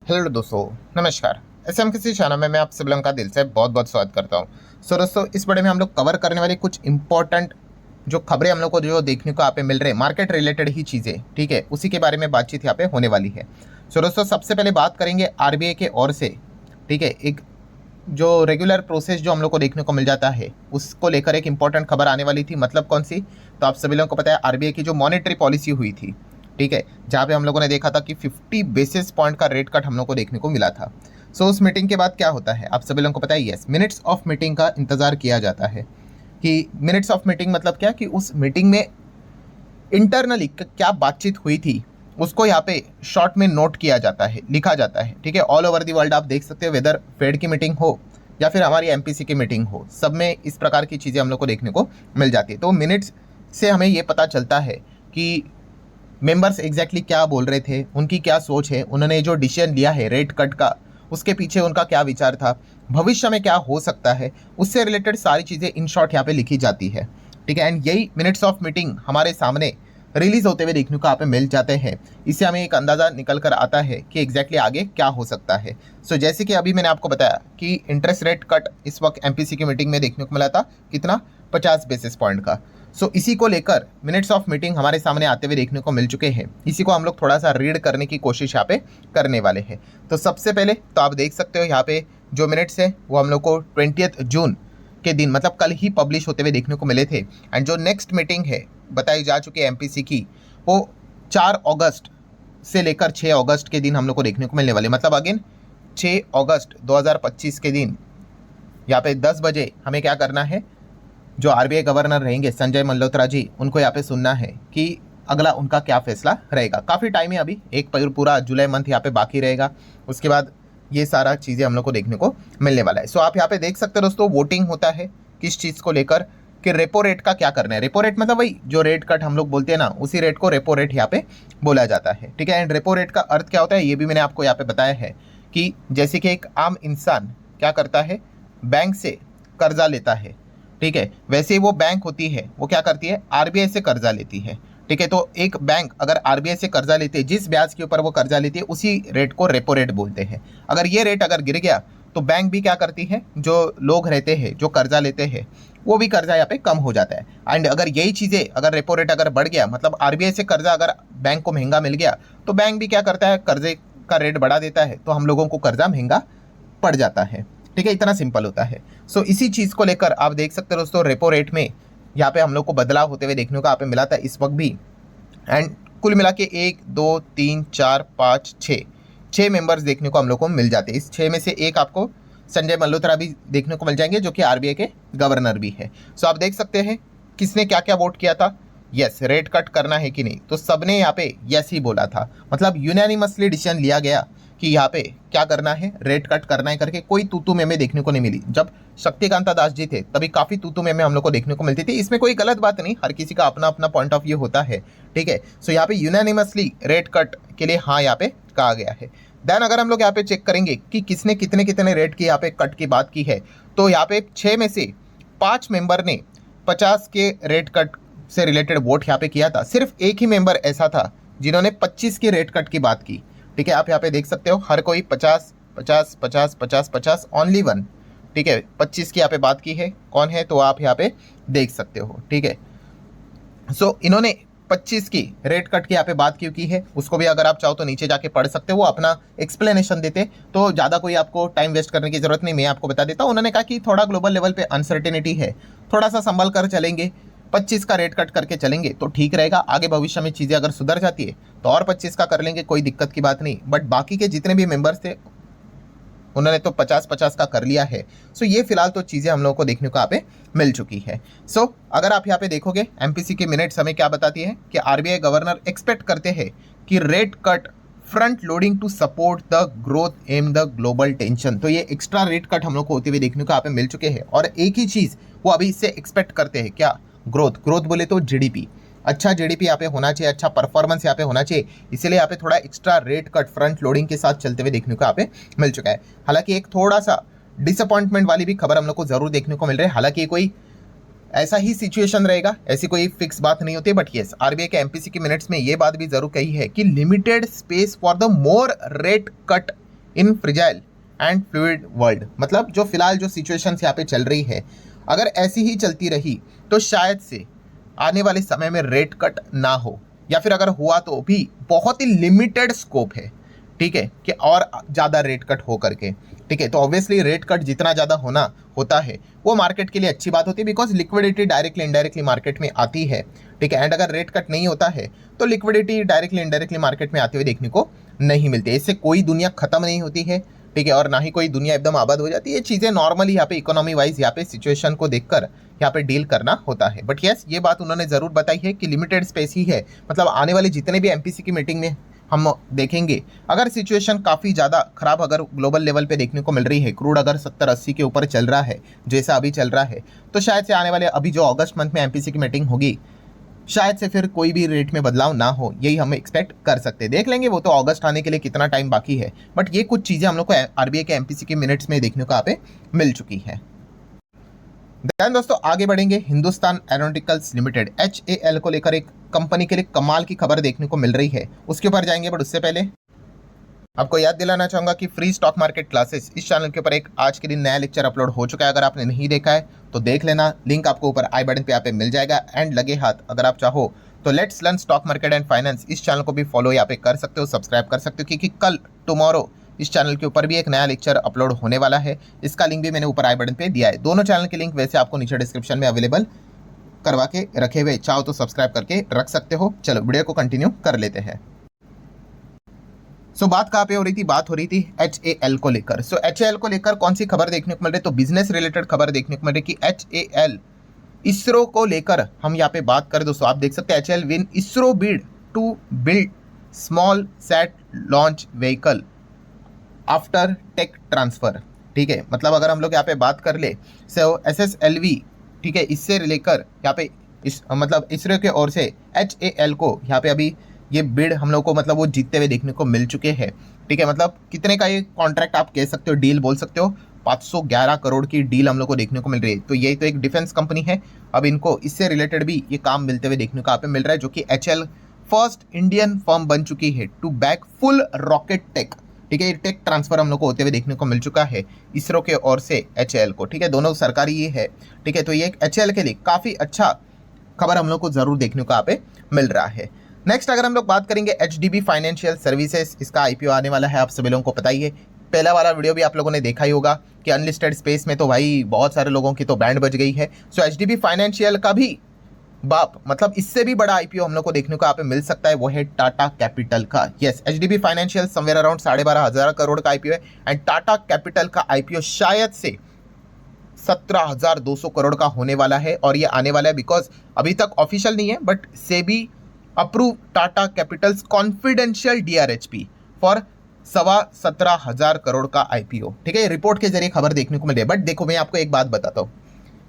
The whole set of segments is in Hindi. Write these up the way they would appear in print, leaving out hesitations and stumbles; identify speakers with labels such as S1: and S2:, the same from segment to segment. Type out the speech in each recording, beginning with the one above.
S1: हेलो दोस्तों, नमस्कार। किसी चैनल में मैं आप सभी लोगों का दिल से बहुत बहुत स्वागत करता हूँ। दोस्तों, इस वीडियो में हम लोग कवर करने वाले कुछ इंपॉर्टेंट जो खबरें हम लोग को जो देखने को यहाँ पे मिल रहे हैं, मार्केट रिलेटेड ही चीज़ें, ठीक है, उसी के बारे में बातचीत यहाँ पे होने वाली है। दोस्तों, सबसे पहले बात करेंगे आरबीआई के ओर से, ठीक है, एक जो रेगुलर प्रोसेस जो हम लोग को देखने को मिल जाता है उसको लेकर एक इंपॉर्टेंट खबर आने वाली थी। मतलब कौन सी? तो आप सभी लोगों को पता है आरबीआई की जो मॉनेटरी पॉलिसी हुई थी, ठीक है, जहाँ पे हम लोगों ने देखा था कि 50 बेसिस पॉइंट का रेट कट हम लोग को देखने को मिला था। सो उस मीटिंग के बाद क्या होता है आप सभी लोगों को पता है। यस, मिनट्स ऑफ मीटिंग का इंतजार किया जाता है कि मिनट्स ऑफ मीटिंग मतलब क्या कि उस मीटिंग में इंटरनली क्या बातचीत हुई थी उसको यहाँ पे शॉर्ट में नोट किया जाता है, लिखा जाता है, ठीक है। ऑल ओवर दी वर्ल्ड आप देख सकते हो, वेदर फेड की मीटिंग हो या फिर हमारी एमपीसी की मीटिंग हो, सब में इस प्रकार की चीज़ें हम लोग को देखने को मिल जाती है। तो मिनट्स से हमें ये पता चलता है कि मेंबर्स एग्जैक्टली क्या बोल रहे थे, उनकी क्या सोच है, उन्होंने जो डिसीजन लिया है रेट कट का उसके पीछे उनका क्या विचार था, भविष्य में क्या हो सकता है, उससे रिलेटेड सारी चीज़ें इन शॉर्ट यहाँ पे लिखी जाती है, ठीक है। एंड यही मिनट्स ऑफ मीटिंग हमारे सामने रिलीज होते हुए देखने को यहाँ पे मिल जाते हैं। इससे हमें एक अंदाज़ा निकल कर आता है कि एग्जैक्टली आगे क्या हो सकता है। सो जैसे कि अभी मैंने आपको बताया कि इंटरेस्ट रेट कट इस वक्त एमपीसी की मीटिंग में देखने को मिला था, कितना? 50 बेसिस पॉइंट का। सो इसी को लेकर मिनट्स ऑफ मीटिंग हमारे सामने आते हुए देखने को मिल चुके हैं। इसी को हम लोग थोड़ा सा रीड करने की कोशिश यहाँ पे करने वाले हैं। तो सबसे पहले तो आप देख सकते हो यहाँ पे जो मिनट्स है वो हम लोग को 20 जून के दिन मतलब कल ही पब्लिश होते हुए देखने को मिले थे। एंड जो नेक्स्ट मीटिंग है बताई जा चुकी है एमपीसी की, वो 4 अगस्त से लेकर 6 अगस्त के दिन हम लोग को देखने को मिलने वाले। मतलब अगेन 6 अगस्त 2025 के दिन यहाँ पे 10 बजे हमें क्या करना है, जो आरबीआई गवर्नर रहेंगे संजय मल्होत्रा जी, उनको यहाँ पे सुनना है कि अगला उनका क्या फैसला रहेगा। काफ़ी टाइम है अभी, एक पूरा जुलाई मंथ यहाँ पे बाकी रहेगा। उसके बाद ये सारा चीज़ें हम लोग को देखने को मिलने वाला है। सो आप यहाँ पे देख सकते हो दोस्तों, वोटिंग होता है किस चीज़ को लेकर कि रेपो रेट का क्या करना है। रेपो रेट मतलब वही जो रेट कट हम लोग बोलते हैं ना, उसी रेट को रेपो रेट यहाँ पे बोला जाता है, ठीक है। एंड रेपो रेट का अर्थ क्या होता है ये भी मैंने आपको यहाँ पे बताया है कि जैसे कि एक आम इंसान क्या करता है, बैंक से कर्जा लेता है, ठीक है, वैसे ही वो बैंक होती है वो क्या करती है, आरबीआई से कर्जा लेती है, ठीक है। तो एक बैंक अगर आरबीआई से कर्जा लेती है, जिस ब्याज के ऊपर वो कर्जा लेती है उसी रेट को रेपो रेट बोलते हैं। अगर ये रेट अगर गिर गया तो बैंक भी क्या करती है, जो लोग रहते हैं जो कर्जा लेते हैं वो भी कर्जा यहाँ पे कम हो जाता है। एंड अगर यही चीज़ें अगर रेपो रेट अगर बढ़ गया, मतलब आरबीआई से कर्जा अगर बैंक को महंगा मिल गया तो बैंक भी क्या करता है, कर्जे का रेट बढ़ा देता है, तो हम लोगों को कर्जा महंगा पड़ जाता है, ठीक है। इतना सिंपल होता है। सो इसी चीज़ को लेकर आप देख सकते हो दोस्तों, रेपो रेट में यहाँ पे हम लोग को बदलाव होते हुए देखने को यहाँ पे मिला था इस वक्त भी। एंड कुल मिला के 1 2 3 4 5 6 मेंबर्स देखने को हम लोग को मिल जाते हैं। इस 6 में से एक आपको संजय मल्होत्रा भी देखने को मिल जाएंगे जो कि आरबीआई के गवर्नर भी है। सो आप देख सकते हैं किसने क्या क्या वोट किया था। यस, रेट कट करना है कि नहीं, तो सबने यहाँ पे यस ही बोला था। मतलब यूनानिमसली डिसीजन लिया गया कि यहाँ पे क्या करना है, रेट कट करना है करके। कोई तू में देखने को नहीं मिली। जब शक्तिकांता दास जी थे तभी काफ़ी तू में हम लोग को देखने को मिलती थी। इसमें कोई गलत बात नहीं, हर किसी का अपना अपना पॉइंट ऑफ व्यू होता है, ठीक है। सो यहाँ पे यूनानिमसली रेट कट के लिए हाँ यहाँ पे कहा गया है। देन अगर हम लोग यहाँ पे चेक करेंगे कि किसने कितने कितने रेट की यहाँ पे कट की बात की है, तो यहाँ पे 6 में से 5 मेंबर ने 50 के रेट कट से रिलेटेड वोट यहाँ पे किया था। सिर्फ एक ही मेंबर ऐसा था जिन्होंने 25 के रेट कट की बात की, ठीक है। आप यहाँ पे देख सकते हो हर कोई 50 50 50 50 50 ओनली वन, ठीक है, 25 की यहाँ पे बात की है। कौन है तो आप यहाँ पे देख सकते हो, ठीक है। सो इन्होंने 25 की रेट कट की यहाँ पे बात क्यों की है, उसको भी अगर आप चाहो तो नीचे जाके पढ़ सकते हो, वो अपना एक्सप्लेनेशन देते, तो ज़्यादा कोई आपको टाइम वेस्ट करने की जरूरत नहीं, मैं आपको बता देता हूँ। उन्होंने कहा कि थोड़ा ग्लोबल लेवल पे अनसर्टेनिटी है, थोड़ा सा संभल कर चलेंगे, 25 का रेट कट करके चलेंगे तो ठीक रहेगा। आगे भविष्य में चीज़ें अगर सुधर जाती है तो और 25 का कर लेंगे, कोई दिक्कत की बात नहीं। बट बाकी के जितने भी मेंबर्स थे उन्होंने तो 50-50 का कर लिया है। सो ये फिलहाल तो चीज़ें हम लोगों को देखने को यहाँ पे मिल चुकी है। सो अगर आप यहाँ पे देखोगे एमपीसी के मिनट्स हमें क्या बताती है कि आरबीआई गवर्नर एक्सपेक्ट करते हैं कि rate cut front loading to support the growth in the global tension. तो ये एक्स्ट्रा रेट कट हम लोग को होते हुए देखने को यहाँ पे मिल चुके हैं। और एक ही चीज़ वो अभी इससे एक्सपेक्ट करते हैं, क्या? ग्रोथ। ग्रोथ बोले तो जीडीपी, अच्छा जीडीपी यहाँ पे होना चाहिए, अच्छा परफॉर्मेंस यहाँ पे होना चाहिए। इसीलिए यहाँ पे थोड़ा extra rate cut front loading के साथ चलते हुए देखने को यहाँ पे मिल चुका है। हालांकि एक थोड़ा सा डिसअपॉइंटमेंट वाली भी खबर हम लोग को जरूर देखने को मिल रही है। हालांकि कोई ऐसा ही सिचुएशन रहेगा, ऐसी कोई फिक्स बात नहीं होती, बट यस आरबीआई के एमपीसी के मिनट्स में ये बात भी जरूर कही है कि limited space for the more rate cut in fragile and fluid world, मतलब जो फिलहाल जो सिचुएशंस यहाँ पे चल रही है, अगर ऐसी ही चलती रही तो शायद से आने वाले समय में रेट कट ना हो, या फिर अगर हुआ तो भी बहुत ही लिमिटेड स्कोप है, ठीक है, कि और ज़्यादा रेट कट हो करके, ठीक है। तो ऑब्वियसली रेट कट जितना ज़्यादा होता है वो मार्केट के लिए अच्छी बात होती है, because liquidity directly indirectly market में आती है, ठीक है। एंड अगर रेट कट नहीं होता है तो लिक्विडिटी डायरेक्टली इनडायरेक्टली मार्केट में आते हुए देखने को नहीं मिलती है। इससे कोई दुनिया खत्म नहीं होती है, ठीक है, और ना ही कोई दुनिया एकदम आबाद हो जाती है। ये चीज़ें नॉर्मली यहाँ पे इकोनॉमी वाइज यहाँ पे सिचुएशन को देखकर यहाँ पे डील करना होता है। बट यस, ये बात उन्होंने ज़रूर बताई है कि लिमिटेड स्पेस ही है, मतलब आने वाले जितने भी एमपीसी की मीटिंग में हम देखेंगे, अगर सिचुएशन काफ़ी ज़्यादा खराब अगर ग्लोबल लेवल पे देखने को मिल रही है, क्रूड अगर 70-80 के ऊपर चल रहा है जैसा अभी चल रहा है, तो शायद से आने वाले अभी जो अगस्त मंथ में एमपीसी की मीटिंग होगी, शायद से फिर कोई भी रेट में बदलाव ना हो, यही हम एक्सपेक्ट कर सकते हैं। देख लेंगे, वो तो अगस्त आने के लिए कितना टाइम बाकी है, बट ये कुछ चीज़ें हम लोग को आरबीआई के एमपीसी के मिनट्स में देखने को यहाँ पे मिल चुकी है। देन दोस्तों आगे बढ़ेंगे, हिंदुस्तान एरोनॉटिकल्स लिमिटेड HAL को लेकर एक कंपनी के लिए कमाल की खबर देखने को मिल रही है, उसके ऊपर जाएंगे। बट उससे पहले आपको याद दिलाना चाहूँगा कि फ्री स्टॉक मार्केट क्लासेस इस चैनल के ऊपर एक आज के दिन नया लेक्चर अपलोड हो चुका है। अगर आपने नहीं देखा है तो देख लेना, लिंक आपको ऊपर आई बटन पे यहाँ पे मिल जाएगा। एंड लगे हाथ अगर आप चाहो तो let's learn stock market and finance इस चैनल को भी फॉलो यहाँ पे कर सकते हो, सब्सक्राइब कर सकते हो, क्योंकि कल टुमारो इस चैनल के ऊपर भी एक नया लेक्चर अपलोड होने वाला है। इसका लिंक भी मैंने ऊपर आई बटन पे दिया है। दोनों चैनल के लिंक वैसे आपको नीचे डिस्क्रिप्शन में अवेलेबल करवा के रखे हुए, चाहो तो सब्सक्राइब करके रख सकते हो। चलो वीडियो को कंटिन्यू कर लेते हैं। बात कहाँ पे हो रही थी? बात हो रही थी HAL को लेकर। HAL को लेकर कौन सी खबर देखने को मिल रही है? तो बिजनेस रिलेटेड खबर देखने को मिल रही है कि HAL इसरो को लेकर हम यहाँ पे बात करें दोस्तों, आप देख सकते हैं HAL win ISRO bid to build small sat launch vehicle after tech transfer, ठीक है। मतलब अगर हम लोग यहाँ पे बात कर ले SSLV, ठीक है, इससे लेकर यहाँ पे मतलब इसरो के ओर से HAL को यहाँ पे अभी ये बिड हम लोग को मतलब वो जीतते हुए देखने को मिल चुके हैं, ठीक है। मतलब कितने का ये कॉन्ट्रैक्ट आप कह सकते हो, डील बोल सकते हो, 511 करोड़ की डील हम लोग को देखने को मिल रही है। तो ये तो एक डिफेंस कंपनी है, अब इनको इससे रिलेटेड भी ये काम मिलते हुए देखने को यहाँ पे मिल रहा है, जो कि HAL फर्स्ट इंडियन फर्म बन चुकी है to back full rocket tech, ठीक है। टेक ट्रांसफर हम लोग को होते हुए देखने को मिल चुका है इसरो के ओर से HAL को, ठीक है। दोनों सरकारी ये है, ठीक है। तो ये HAL के लिए काफ़ी अच्छा खबर हम लोग को ज़रूर देखने को यहाँ पे मिल रहा है। नेक्स्ट अगर हम लोग बात करेंगे HDB फाइनेंशियल सर्विसेज, इसका IPO आने वाला है, आप सभी लोगों को पता ही है। पहला वाला वीडियो भी आप लोगों ने देखा ही होगा कि अनलिस्टेड स्पेस में तो भाई बहुत सारे लोगों की तो बैंड बज गई है। HDB फाइनेंशियल का भी बाप, मतलब इससे भी बड़ा IPO हम लोग को देखने को यहाँ पे मिल सकता है, वो है टाटा कैपिटल का। Yes, HDB financial somewhere around 12,500 crore का IPO है, एंड टाटा कैपिटल का IPO शायद से 17,200 करोड़ का होने वाला है। और ये आने वाला है बिकॉज अभी तक ऑफिशियल नहीं है, but SEBI approve Tata Capitals confidential DRHP for 17,500 crore का IPO, ठीक है। रिपोर्ट के जरिए खबर देखने को मिल रही है। बट देखो मैं आपको एक बात बताता हूँ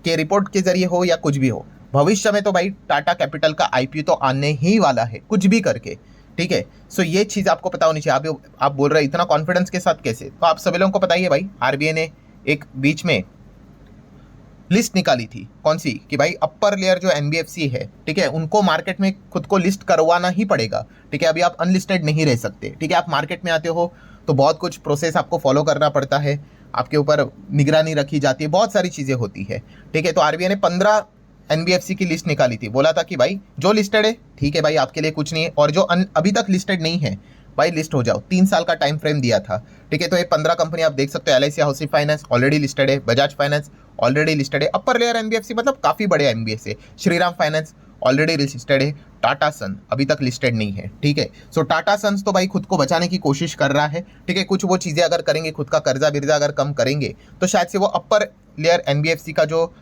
S1: कि रिपोर्ट के जरिए हो या कुछ भी हो, भविष्य में तो भाई टाटा कैपिटल का IPO तो आने ही वाला है, कुछ भी करके, ठीक है। ये चीज़ आपको पता होनी चाहिए। आप बोल रहे हैं इतना कॉन्फिडेंस के साथ कैसे? तो आप सभी लोगों को पता ही है भाई, RBI ने एक बीच में लिस्ट निकाली थी, कौन सी, कि भाई अपर लेयर जो NBFC है, ठीक है, उनको मार्केट में खुद को लिस्ट करवाना ही पड़ेगा, ठीक है। अभी आप अनलिस्टेड नहीं रह सकते, ठीक है। आप मार्केट में आते हो तो बहुत कुछ प्रोसेस आपको फॉलो करना पड़ता है, आपके ऊपर निगरानी रखी जाती है, बहुत सारी चीज़ें होती है, ठीक है। तो RBI ने 15 NBFC की लिस्ट निकाली थी, बोला था कि भाई जो लिस्टेड है ठीक है भाई, आपके लिए कुछ नहीं है, और जो अभी तक लिस्टेड नहीं है भाई लिस्ट हो जाओ। 3 साल का टाइम फ्रेम दिया था, ठीक है। तो ये 15 कंपनी आप देख सकते हो, LIC housing finance already listed है, बजाज फाइनेंस ऑलरेडी लिस्टेड है, अपर लेयर NBFC मतलब काफ़ी बड़े NBFC है, श्रीराम फाइनेंस ऑलरेडी लिस्टेड है, टाटा सन अभी तक लिस्टेड नहीं है, ठीक है। टाटा सन्स तो भाई खुद को बचाने की कोशिश कर रहा है, ठीक है। कुछ वो चीज़ें अगर करेंगे, खुद का कर्जा बिर्जा अगर कम करेंगे, तो शायद से वो अपर लेयर NBFC का जो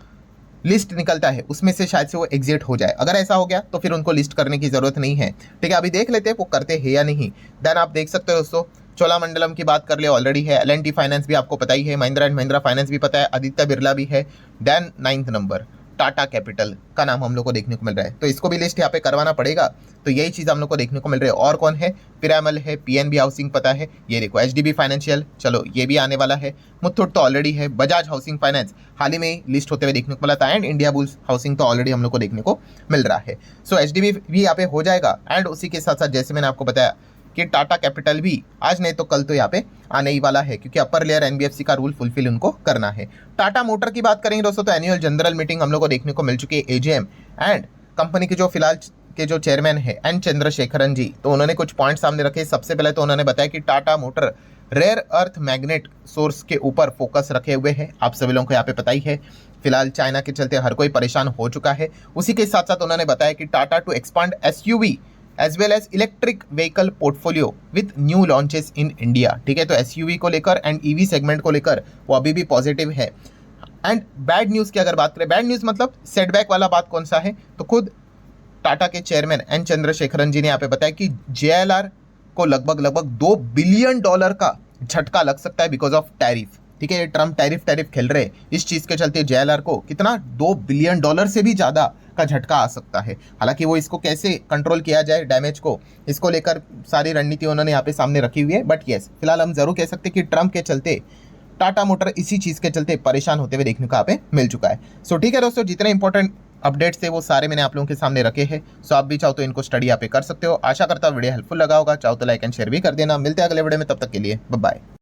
S1: लिस्ट निकलता है उसमें से शायद से वो एग्जिट हो जाए। अगर ऐसा हो गया तो फिर उनको लिस्ट करने की ज़रूरत नहीं है, ठीक है। अभी देख लेते हैं वो करते हैं या नहीं। देन आप देख सकते हो दोस्तों, चोलामंडलम की बात कर ले, ऑलरेडी है। L&T फाइनेंस भी आपको पता ही है, महिंद्रा एंड महिंद्रा फाइनेंस भी पता है, आदित्य बिरला भी है। Then 9th number Tata capital का नाम हम लोग को देखने को मिल रहा है, तो इसको भी लिस्ट यहाँ पे करवाना पड़ेगा। तो यही चीज़ हम लोग को देखने को मिल रही है। और कौन है? पिरामल है, PNB हाउसिंग पता है, ये देखो HDB फाइनेंशियल, चलो ये भी आने वाला है। मुथूट तो ऑलरेडी है, बजाज हाउसिंग फाइनेंस हाल ही में लिस्ट होते हुए देखने को मिला था, एंड इंडिया बुल्स हाउसिंग तो ऑलरेडी हम लोग को देखने को मिल रहा है। HDB भी यहाँ पे हो जाएगा। एंड उसी के साथ साथ जैसे मैंने आपको बताया कि टाटा कैपिटल भी आज नहीं तो कल तो यहाँ पे आने ही वाला है, क्योंकि अपर लेयर एनबीएफसी का रूल फुलफिल उनको करना है। टाटा मोटर की बात करेंगे दोस्तों तो एनुअल जनरल मीटिंग हम लोग को देखने को मिल चुकी है, एजीएम, एंड कंपनी के जो फिलहाल के जो चेयरमैन है एन चंद्रशेखरन जी, तो उन्होंने कुछ पॉइंट सामने रखे। सबसे पहले तो उन्होंने बताया कि Tata motor rare earth magnet source के ऊपर फोकस रखे हुए हैं। आप सभी लोगों को यहाँ पे पता ही है, फिलहाल चाइना के चलते हर कोई परेशान हो चुका है। उसी के साथ साथ उन्होंने बताया कि Tata to expand SUV as well as electric vehicle portfolio with new launches in India. ठीक है, तो एसयूवी को लेकर एंड ईवी सेगमेंट को लेकर वो अभी भी पॉजिटिव है। एंड बैड न्यूज़ की अगर बात करें, बैड न्यूज़ मतलब सेटबैक वाला बात कौन सा है, तो खुद टाटा के चेयरमैन एन चंद्रशेखरन जी ने यहाँ पे बताया कि जेएलआर को लगभग $2 बिलियन का झटका लग सकता है बिकॉज ऑफ टैरिफ। ठीक है, ये ट्रम्प टैरिफ खेल रहे हैं, इस चीज़ के चलते जेएलआर को कितना $2 बिलियन से भी ज़्यादा का झटका आ सकता है। हालांकि वो इसको कैसे कंट्रोल किया जाए डैमेज को, इसको लेकर सारी रणनीति उन्होंने यहाँ पे सामने रखी हुई है। बट येस, फिलहाल हम जरूर कह सकते हैं कि ट्रम्प के चलते टाटा मोटर इसी चीज़ के चलते परेशान होते हुए देखने को यहाँ पे मिल चुका है। सो ठीक है दोस्तों, जितने इंपॉर्टेंट अपडेट्स थे वो सारे मैंने आप लोगों के सामने रखे हैं। सो आप भी चाहो तो इनको स्टडी यहाँ पे कर सकते हो। आशा करता हूँ वीडियो हेल्पफुल लगा होगा, चाहो तो लाइक एंड शेयर भी कर देना। मिलते हैं अगले वीडियो में, तब तक के लिए बाय बाय।